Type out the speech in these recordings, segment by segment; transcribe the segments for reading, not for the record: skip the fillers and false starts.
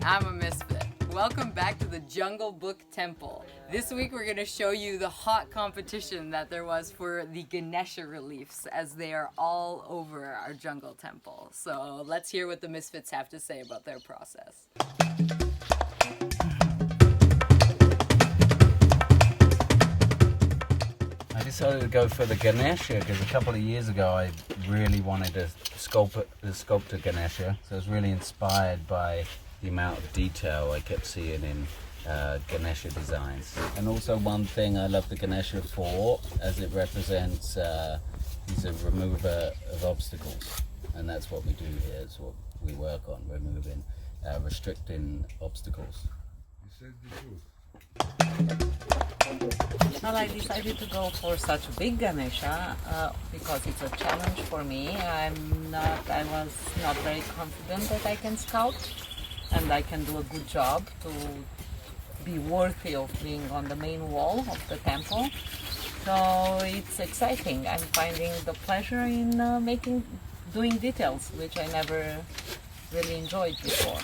I'm a misfit. Welcome back to the Jungle Book Temple. This week we're going to show you the hot competition that there was for the Ganesha reliefs, as they are all over our jungle temple. So let's hear what the misfits have to say about their process. I decided to go for the Ganesha because a couple of years ago I really wanted to sculpt a Ganesha. So I was really inspired by the amount of detail I kept seeing in Ganesha designs. And also one thing I love the Ganesha for, as it represents, he's a remover of obstacles. And that's what we do here, it's what we work on, removing, restricting obstacles. You said the truth. Well, I decided to go for such a big Ganesha because it's a challenge for me. I was not very confident that I can sculpt and I can do a good job to be worthy of being on the main wall of the temple. So it's exciting. I'm finding the pleasure in doing details, which I never really enjoyed before.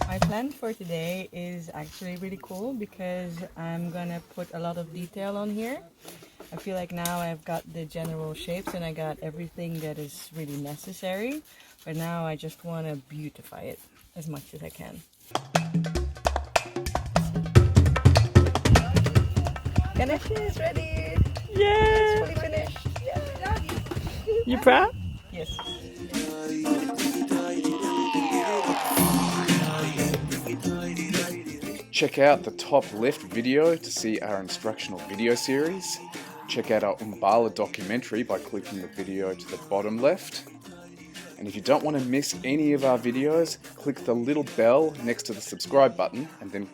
My plan for today is actually really cool because I'm gonna put a lot of detail on here. I feel like now I've got the general shapes and I got everything that is really necessary, but now I just want to beautify it as much as I can. Ganesha is ready! Yeah! It's fully finished! Yeah. You proud? Yes. Check out the top left video to see our instructional video series. Check out our Umbala documentary by clicking the video to the bottom left. And if you don't want to miss any of our videos, click the little bell next to the subscribe button and then hit